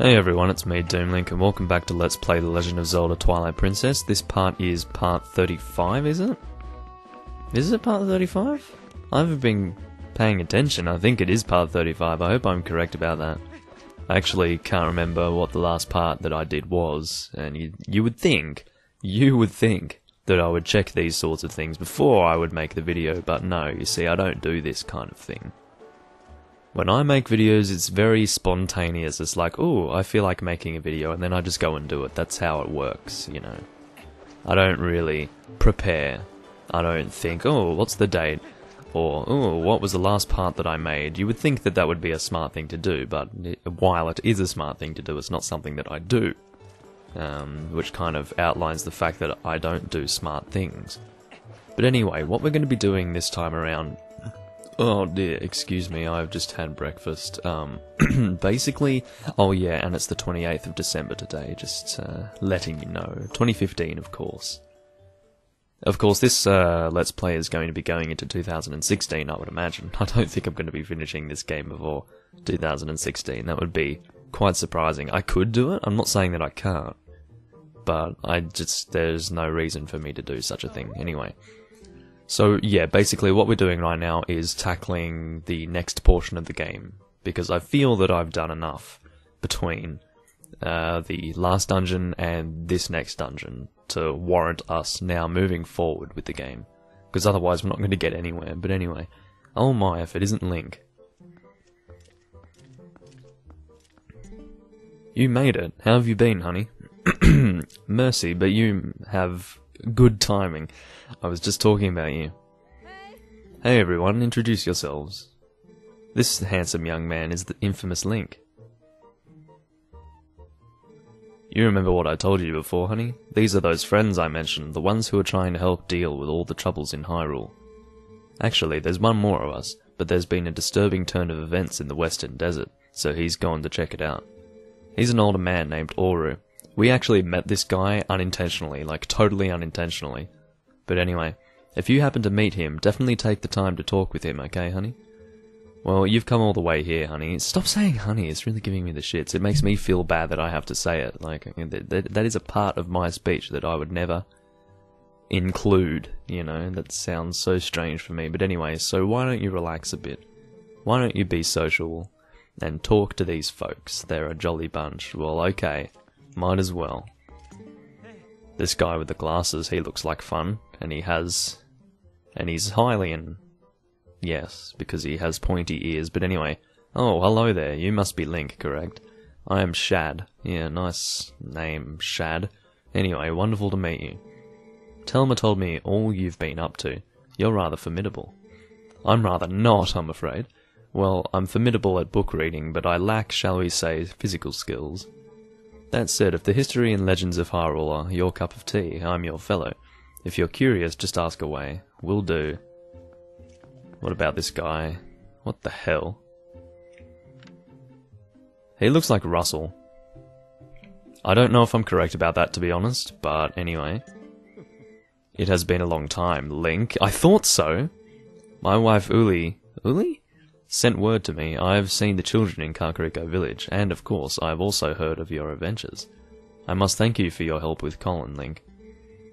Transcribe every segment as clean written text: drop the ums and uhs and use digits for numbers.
Hey everyone, it's me, Doomlink, and welcome back to Let's Play The Legend of Zelda Twilight Princess. This part is part 35, is it? Is it part 35? I haven't been paying attention. I think it is part 35. I hope I'm correct about that. I actually can't remember what the last part that I did was, and you would think that I would check these sorts of things before I would make the video, but no, you see, I don't do this kind of thing. When I make videos, it's very spontaneous. It's like, oh, I feel like making a video, and then I just go and do it. That's how it works, you know. I don't really prepare. I don't think, oh, what's the date? Or, oh, what was the last part that I made? You would think that that would be a smart thing to do, but while it is a smart thing to do, it's not something that I do. Which kind of outlines the fact that I don't do smart things. But anyway, what we're going to be doing this time around... Oh dear, excuse me, I've just had breakfast. Basically, oh yeah, and it's the 28th of December today, just letting you know. 2015, of course. Of course, this Let's Play is going to be going into 2016, I would imagine. I don't think I'm going to be finishing this game before 2016. That would be quite surprising. I could do it, I'm not saying that I can't. But there's no reason for me to do such a thing. Anyway. So yeah, basically what we're doing right now is tackling the next portion of the game, because I feel that I've done enough between the last dungeon and this next dungeon to warrant us now moving forward with the game, because otherwise we're not going to get anywhere. But anyway, oh my, if it isn't Link. You made it. How have you been, honey? Mercy, but you have good timing. I was just talking about you. Hey everyone, introduce yourselves. This handsome young man is the infamous Link. You remember what I told you before, honey? These are those friends I mentioned, the ones who are trying to help deal with all the troubles in Hyrule. Actually, there's one more of us, but there's been a disturbing turn of events in the Western Desert, so he's gone to check it out. He's an older man named Oru. We actually met this guy unintentionally, like totally unintentionally. But anyway, if you happen to meet him, definitely take the time to talk with him, okay, honey? Well, you've come all the way here, honey. Stop saying honey, it's really giving me the shits. It makes me feel bad that I have to say it. Like, that is a part of my speech that I would never include, you know? That sounds so strange for me. But anyway, so why don't you relax a bit? Why don't you be social and talk to these folks? They're a jolly bunch. Well, okay. Might as well. This guy with the glasses, he looks like fun, and he's Hylian. Yes, because he has pointy ears, but anyway. Oh, hello there, you must be Link, correct? I am Shad. Yeah, nice name, Shad. Anyway, wonderful to meet you. Telma told me all you've been up to. You're rather formidable. I'm rather not, I'm afraid. Well, I'm formidable at book reading, but I lack, shall we say, physical skills. That said, if the history and legends of Hyrule are your cup of tea, I'm your fellow. If you're curious, just ask away. Will do. What about this guy? What the hell? He looks like Russell. I don't know if I'm correct about that, to be honest, but anyway. It has been a long time, Link. I thought so! My wife Uli sent word to me. I have seen the children in Kakariko village, and of course I have also heard of your adventures. I must thank you for your help with Colin, Link.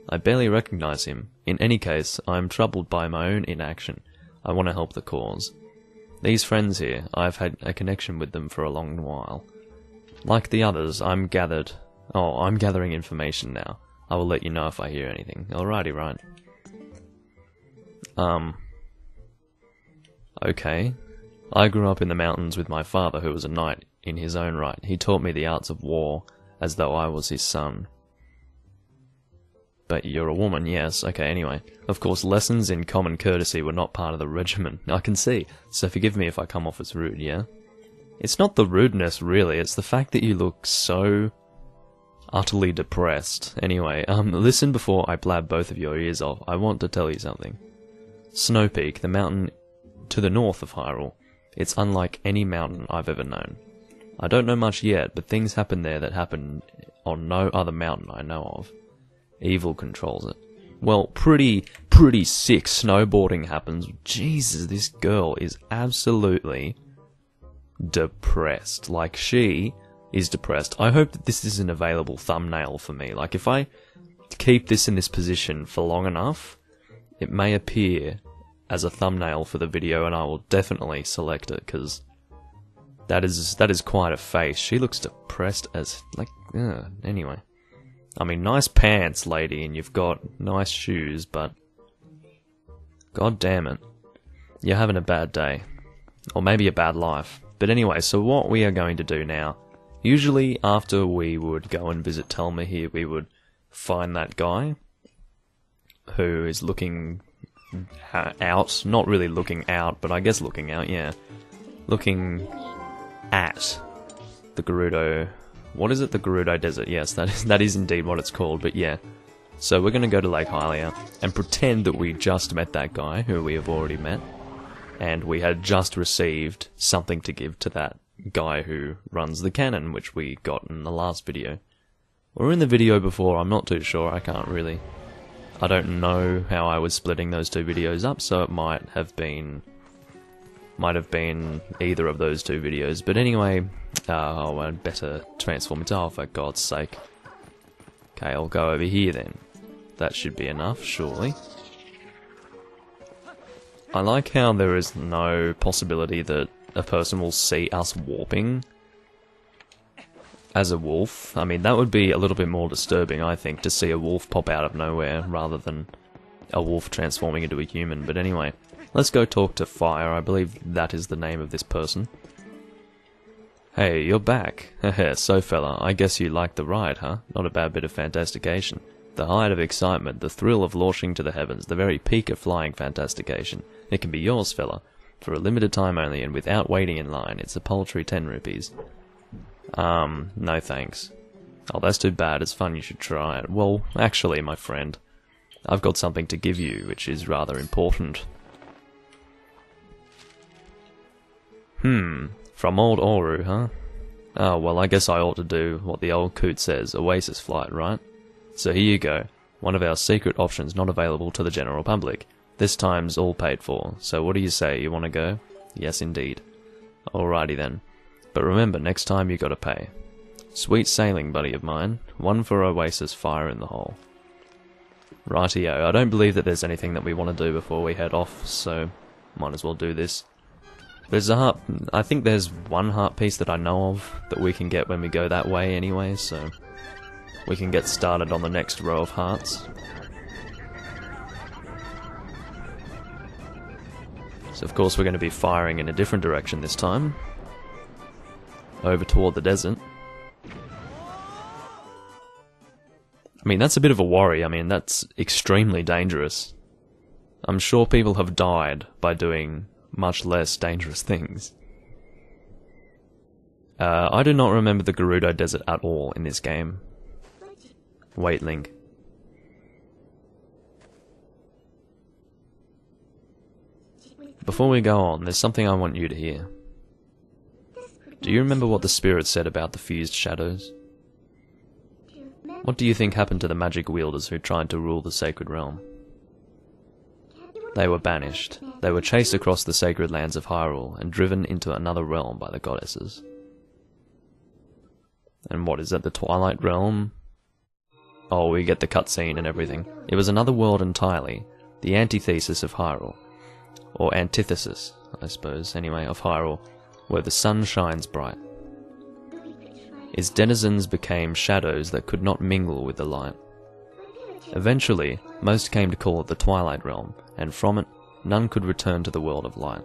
I barely recognize him. In any case, I am troubled by my own inaction. I want to help the cause. These friends here, I've had a connection with them for a long while. Like the others, I'm gathering information now. I will let you know if I hear anything. Alrighty, right. Okay. I grew up in the mountains with my father, who was a knight in his own right. He taught me the arts of war, as though I was his son. But you're a woman, yes. Okay, anyway. Of course, lessons in common courtesy were not part of the regimen. I can see, so forgive me if I come off as rude, yeah? It's not the rudeness, really. It's the fact that you look so utterly depressed. Anyway, listen before I blab both of your ears off. I want to tell you something. Snow Peak, the mountain to the north of Hyrule. It's unlike any mountain I've ever known. I don't know much yet, but things happen there that happen on no other mountain I know of. Evil controls it. Well, pretty sick snowboarding happens. Jesus, this girl is absolutely depressed. Like, she is depressed. I hope that this is an available thumbnail for me. Like, if I keep this in this position for long enough, it may appear as a thumbnail for the video, and I will definitely select it, because that is quite a face. She looks depressed as, like, anyway. I mean, nice pants, lady, and you've got nice shoes, but god damn it. You're having a bad day. Or maybe a bad life. But anyway, so what we are going to do now, usually after we would go and visit Telma here, we would find that guy who is looking out, not really looking out, but I guess looking out, yeah. Looking at the Gerudo, what is it, the Gerudo Desert, yes, that is indeed what it's called, but yeah. So we're going to go to Lake Hylia and pretend that we just met that guy, who we have already met, and we had just received something to give to that guy who runs the cannon, which we got in the last video. Or in the video before, I'm not too sure, I don't know how I was splitting those two videos up, so it might have been either of those two videos. But anyway, oh, I'd better transform into, oh, for God's sake. Okay, I'll go over here then. That should be enough, surely. I like how there is no possibility that a person will see us warping as a wolf. I mean, that would be a little bit more disturbing, I think, to see a wolf pop out of nowhere rather than a wolf transforming into a human. But anyway, let's go talk to Fire. I believe that is the name of this person. Hey, you're back. So fella, I guess you liked the ride, huh? Not a bad bit of fantastication. The height of excitement, the thrill of launching to the heavens, the very peak of flying fantastication. It can be yours, fella. For a limited time only and without waiting in line. It's a paltry 10 rupees. No thanks. Oh, that's too bad. It's fun, you should try it. Well, actually, my friend, I've got something to give you, which is rather important. From old Oru, huh? Oh, well, I guess I ought to do what the old coot says, Oasis flight, right? So here you go. One of our secret options not available to the general public. This time's all paid for, so what do you say, you want to go? Yes, indeed. Alrighty then. But remember, next time you gotta pay. Sweet sailing, buddy of mine. One for Oasis, fire in the hole. Rightio, I don't believe that there's anything that we want to do before we head off, so might as well do this. There's a heart, I think there's one heart piece that I know of that we can get when we go that way anyway, so we can get started on the next row of hearts. So of course we're going to be firing in a different direction this time. Over toward the desert. I mean, that's a bit of a worry. I mean, that's extremely dangerous. I'm sure people have died by doing much less dangerous things. I do not remember the Gerudo Desert at all in this game. Wait, Link. Before we go on, there's something I want you to hear. Do you remember what the spirit said about the fused shadows? What do you think happened to the magic wielders who tried to rule the sacred realm? They were banished. They were chased across the sacred lands of Hyrule and driven into another realm by the goddesses. And what is it, the Twilight realm? Oh, we get the cutscene and everything. It was another world entirely, the antithesis of Hyrule. Or antithesis, I suppose, anyway, of Hyrule, where the sun shines bright. Its denizens became shadows that could not mingle with the light. Eventually, most came to call it the Twilight Realm, and from it, none could return to the world of light.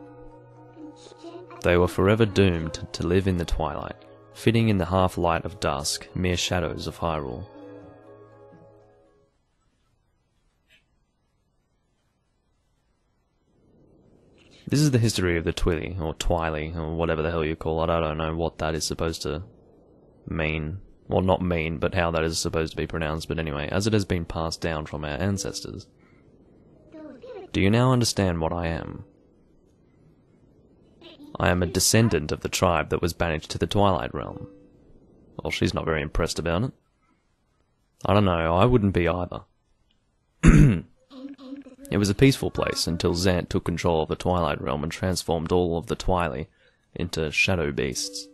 They were forever doomed to live in the twilight, fitting in the half-light of dusk, mere shadows of Hyrule. This is the history of the Twilly, or Twily, or whatever the hell you call it. I don't know what that is supposed to mean. Well, not mean, but how that is supposed to be pronounced. But anyway, as it has been passed down from our ancestors. Do you now understand what I am? I am a descendant of the tribe that was banished to the Twilight Realm. Well, she's not very impressed about it. I don't know, I wouldn't be either. It was a peaceful place until Zant took control of the Twilight Realm and transformed all of the Twily into shadow beasts.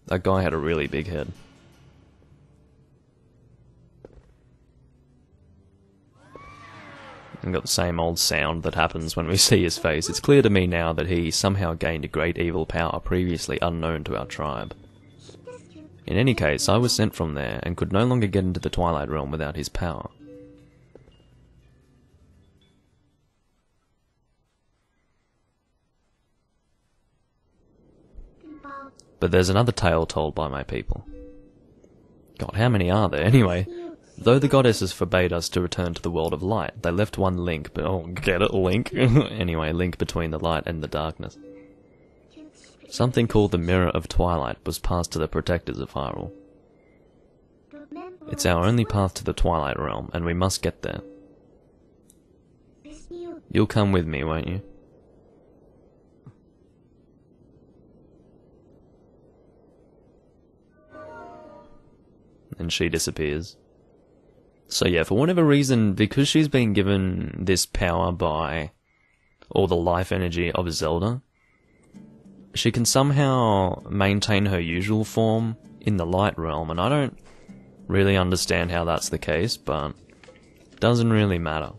That guy had a really big head. And got the same old sound that happens when we see his face. It's clear to me now that he somehow gained a great evil power previously unknown to our tribe. In any case, I was sent from there and could no longer get into the Twilight Realm without his power. But there's another tale told by my people. God, how many are there? Anyway, though the goddesses forbade us to return to the world of light, they left one link, but oh, get it, link? Anyway, link between the light and the darkness. Something called the Mirror of Twilight was passed to the protectors of Hyrule. It's our only path to the Twilight Realm, and we must get there. You'll come with me, won't you? And she disappears. So yeah, for whatever reason, because she's been given this power by all the life energy of Zelda, she can somehow maintain her usual form in the light realm, and I don't really understand how that's the case, but it doesn't really matter.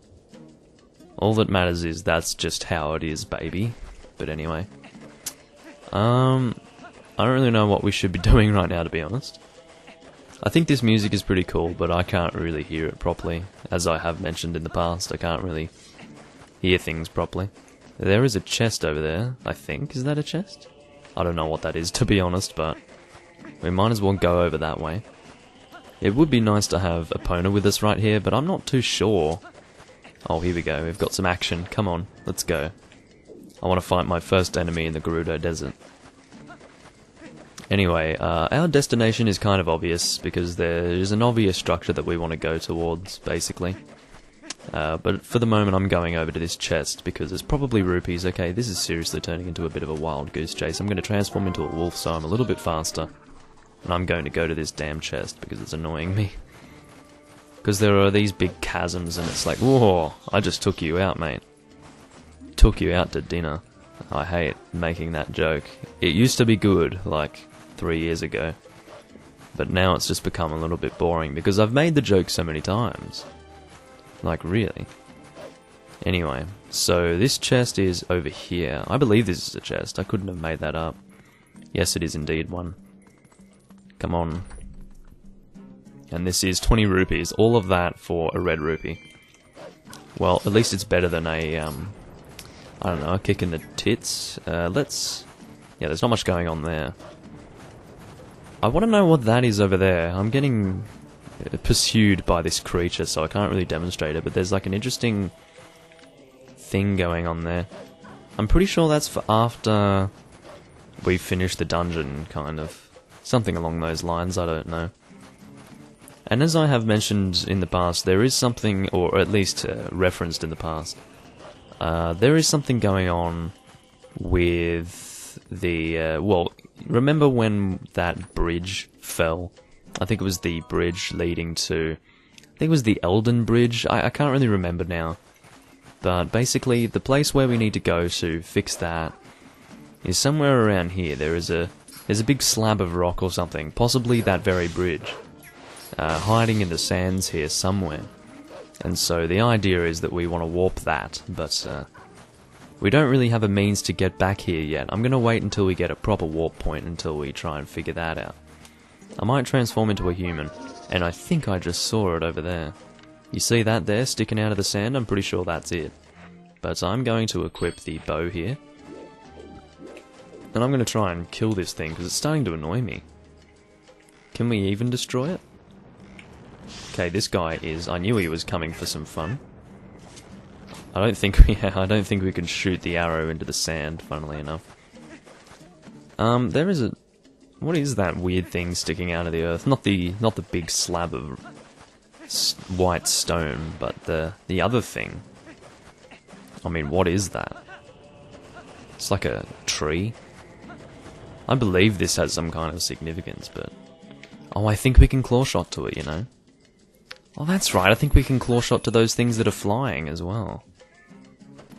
All that matters is that's just how it is, baby. But anyway, I don't really know what we should be doing right now, to be honest. I think this music is pretty cool, but I can't really hear it properly. As I have mentioned in the past, I can't really hear things properly. There is a chest over there, I think. Is that a chest? I don't know what that is, to be honest, but we might as well go over that way. It would be nice to have Epona with us right here, but I'm not too sure. Oh, here we go. We've got some action. Come on, let's go. I want to fight my first enemy in the Gerudo Desert. Anyway, our destination is kind of obvious, because there is an obvious structure that we want to go towards, basically. But for the moment I'm going over to this chest, because there's probably rupees. Okay, this is seriously turning into a bit of a wild goose chase. I'm going to transform into a wolf so I'm a little bit faster. And I'm going to go to this damn chest, because it's annoying me. Because there are these big chasms, and it's like, whoa, I just took you out, mate. Took you out to dinner. I hate making that joke. It used to be good, like 3 years ago, but now it's just become a little bit boring because I've made the joke so many times. Like, really. Anyway, so this chest is over here. I believe this is a chest. I couldn't have made that up. Yes, it is indeed one. Come on. And this is 20 rupees. All of that for a red rupee. Well, at least it's better than a, I don't know, a kick in the tits. Yeah, there's not much going on there. I want to know what that is over there. I'm getting pursued by this creature, so I can't really demonstrate it, but there's like an interesting thing going on there. I'm pretty sure that's for after we finish the dungeon, kind of. Something along those lines, I don't know. And as I have mentioned in the past, there is something, or at least referenced in the past, there is something going on with the, well, remember when that bridge fell? I think it was the bridge leading to, I think it was the Elden Bridge, I can't really remember now. But basically, the place where we need to go to fix that is somewhere around here. There's a big slab of rock or something, possibly that very bridge, hiding in the sands here somewhere. And so the idea is that we want to warp that, but we don't really have a means to get back here yet. I'm going to wait until we get a proper warp point until we try and figure that out. I might transform into a human, and I think I just saw it over there. You see that there, sticking out of the sand? I'm pretty sure that's it. But I'm going to equip the bow here. And I'm going to try and kill this thing, because it's starting to annoy me. Can we even destroy it? Okay, this guy is... I knew he was coming for some fun. I don't think we can shoot the arrow into the sand, funnily enough. There is a... What is that weird thing sticking out of the earth? Not the big slab of white stone, but the other thing. I mean, what is that? It's like a tree. I believe this has some kind of significance, but... Oh, I think we can claw shot to it, you know? Oh, that's right, I think we can claw shot to those things that are flying as well.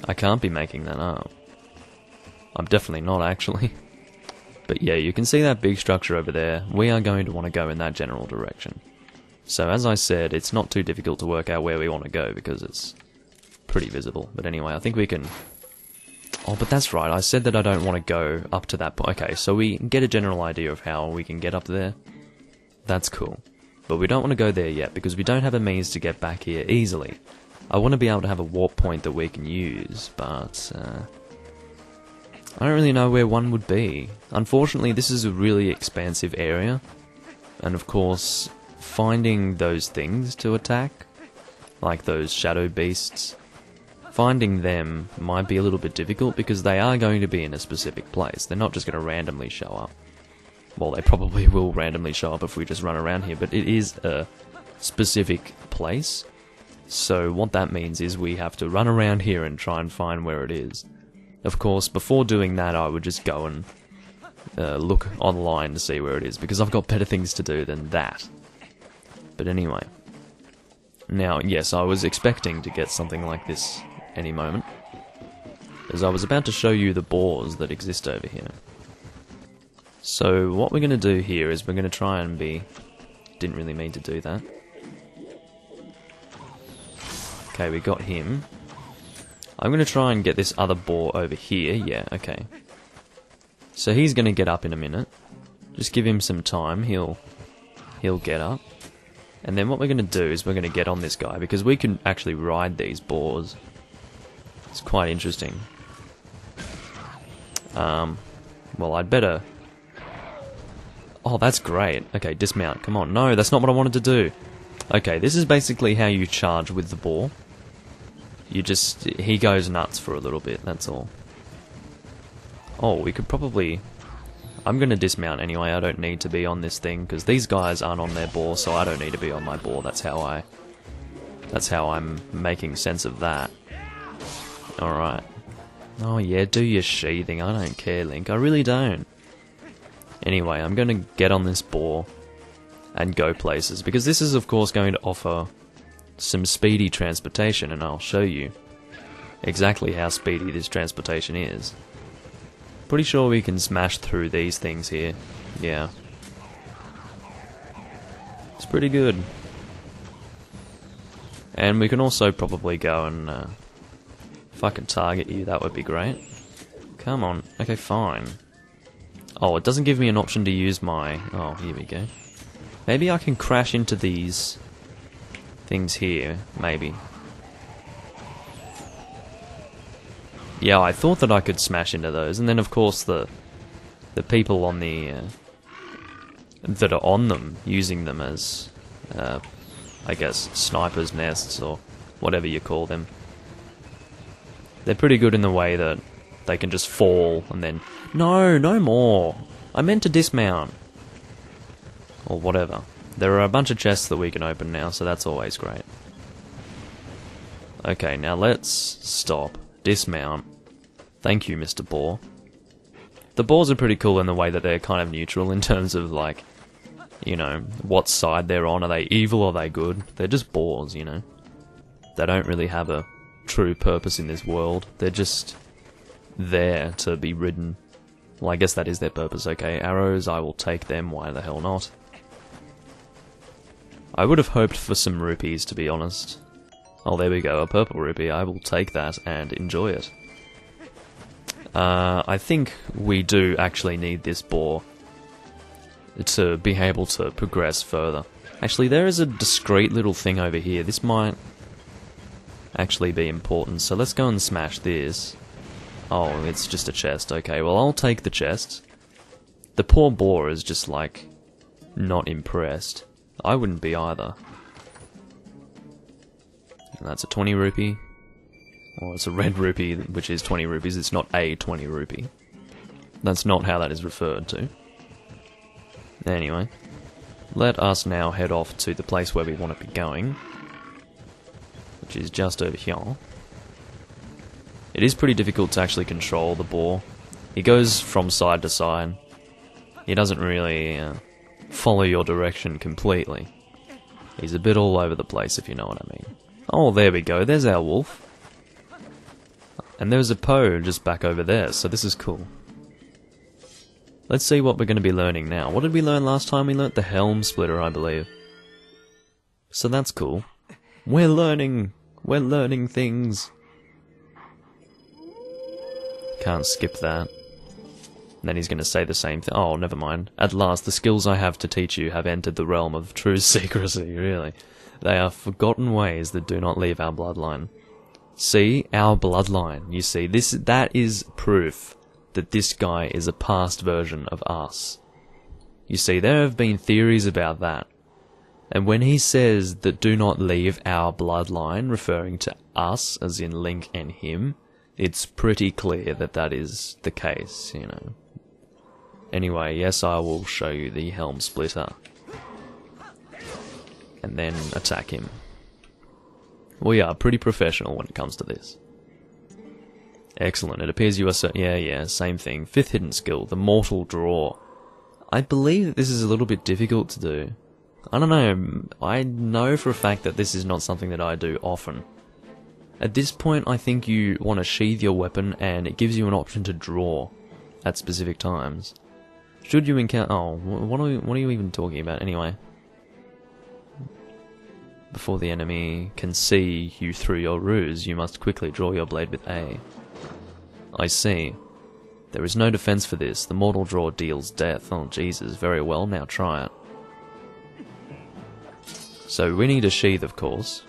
I can't be making that up. I'm definitely not, actually. But yeah, you can see that big structure over there. We are going to want to go in that general direction. So as I said, it's not too difficult to work out where we want to go because it's pretty visible. But anyway, I think we can... Oh, but that's right, I said that I don't want to go up to that point. Okay, so we get a general idea of how we can get up there. That's cool. But we don't want to go there yet because we don't have a means to get back here easily. I want to be able to have a warp point that we can use, but... I don't really know where one would be. Unfortunately, this is a really expansive area. And of course, finding those things to attack, like those shadow beasts, finding them might be a little bit difficult because they are going to be in a specific place. They're not just going to randomly show up. Well, they probably will randomly show up if we just run around here, but it is a specific place. So what that means is we have to run around here and try and find where it is. Of course, before doing that, I would just go and look online to see where it is, because I've got better things to do than that. But anyway. Now, yes, I was expecting to get something like this any moment, as I was about to show you the boars that exist over here. So, what we're going to do here is we're going to try and be... Didn't really mean to do that. Okay, we got him. I'm going to try and get this other boar over here. Yeah, okay. So he's going to get up in a minute. Just give him some time. He'll get up. And then what we're going to do is we're going to get on this guy, because we can actually ride these boars. It's quite interesting. Well, I'd better... Oh, that's great. Okay, dismount. Come on. No, that's not what I wanted to do. Okay, this is basically how you charge with the boar. You just... He goes nuts for a little bit, that's all. Oh, we could probably... I'm going to dismount anyway, I don't need to be on this thing, because these guys aren't on their boar, so I don't need to be on my boar. That's how I'm making sense of that. Alright. Oh yeah, do your sheathing, I don't care, Link, I really don't. Anyway, I'm going to get on this boar and go places, because this is of course going to offer some speedy transportation, and I'll show you exactly how speedy this transportation is. Pretty sure we can smash through these things here. Yeah. It's pretty good. And we can also probably go and if I could target you, that would be great. Come on. Okay, fine. Oh, it doesn't give me an option to use my... Oh, here we go. Maybe I can crash into these things here, maybe. Yeah, I thought that I could smash into those, and then of course the people on the that are on them, using them as I guess snipers' nests or whatever you call them. They're pretty good in the way that they can just fall and then... No more! I meant to dismount! Or whatever. There are a bunch of chests that we can open now, so that's always great. Okay, now let's stop. Dismount. Thank you, Mr. Boar. The boars are pretty cool in the way that they're kind of neutral in terms of, like, you know, what side they're on. Are they evil or are they good? They're just boars, you know. They don't really have a true purpose in this world. They're just there to be ridden. Well, I guess that is their purpose. Okay, arrows, I will take them. Why the hell not? I would have hoped for some rupees, to be honest. Oh, there we go, a purple rupee. I will take that and enjoy it. I think we do actually need this boar to be able to progress further. Actually, there is a discreet little thing over here. This might actually be important, so let's go and smash this. Oh, it's just a chest. Okay, well, I'll take the chest. The poor boar is just, like, not impressed. I wouldn't be either. And that's a 20 rupee. Or it's a red rupee, which is 20 rupees. It's not a 20 rupee. That's not how that is referred to. Anyway, let us now head off to the place where we want to be going, which is just over here. It is pretty difficult to actually control the boar. He goes from side to side. He doesn't really follow your direction completely. He's a bit all over the place, if you know what I mean. Oh, there we go. There's our wolf. And there's a Poe just back over there, so this is cool. Let's see what we're going to be learning now. What did we learn last time? We learnt the helm splitter, I believe. So that's cool. We're learning things. Can't skip that. And then he's going to say the same thing. Oh, never mind. At last, the skills I have to teach you have entered the realm of true secrecy, really. They are forgotten ways that do not leave our bloodline. See? Our bloodline. You see, that is proof that this guy is a past version of us. You see, there have been theories about that. And when he says that do not leave our bloodline, referring to us, as in Link and him, it's pretty clear that that is the case, you know. Anyway, yes, I will show you the helm splitter. And then attack him. We are pretty professional when it comes to this. Excellent, it appears you are yeah, same thing. 5th hidden skill, the mortal draw. I believe that this is a little bit difficult to do. I don't know, I know for a fact that this is not something that I do often. At this point, I think you want to sheathe your weapon and it gives you an option to draw at specific times. Should you encounter... Oh, what are you even talking about anyway? Before the enemy can see you through your ruse, you must quickly draw your blade with A. I see. There is no defense for this. The mortal draw deals death. Oh, Jesus. Very well. Now try it. So we need a sheath, of course.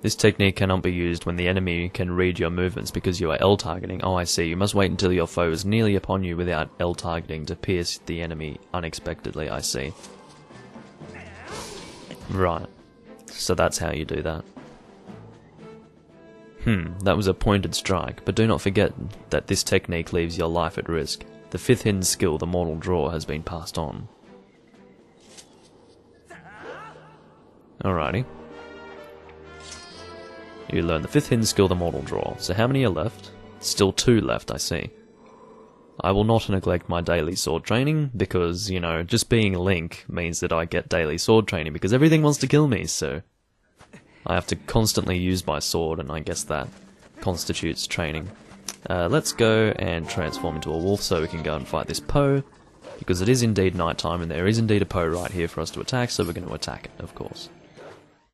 This technique cannot be used when the enemy can read your movements because you are L targeting. Oh, I see. You must wait until your foe is nearly upon you without L targeting to pierce the enemy unexpectedly. I see. Right. So that's how you do that. That was a pointed strike, but do not forget that this technique leaves your life at risk. The 5th hidden skill, the mortal draw, has been passed on. Alrighty. You learn the 5th hidden skill, the mortal draw. So how many are left? Still 2 left, I see. I will not neglect my daily sword training, because, you know, just being Link means that I get daily sword training, because everything wants to kill me, so... I have to constantly use my sword, and I guess that constitutes training. Let's go and transform into a wolf so we can go and fight this Poe, because it is indeed nighttime, and there is indeed a Poe right here for us to attack, so we're going to attack it, of course.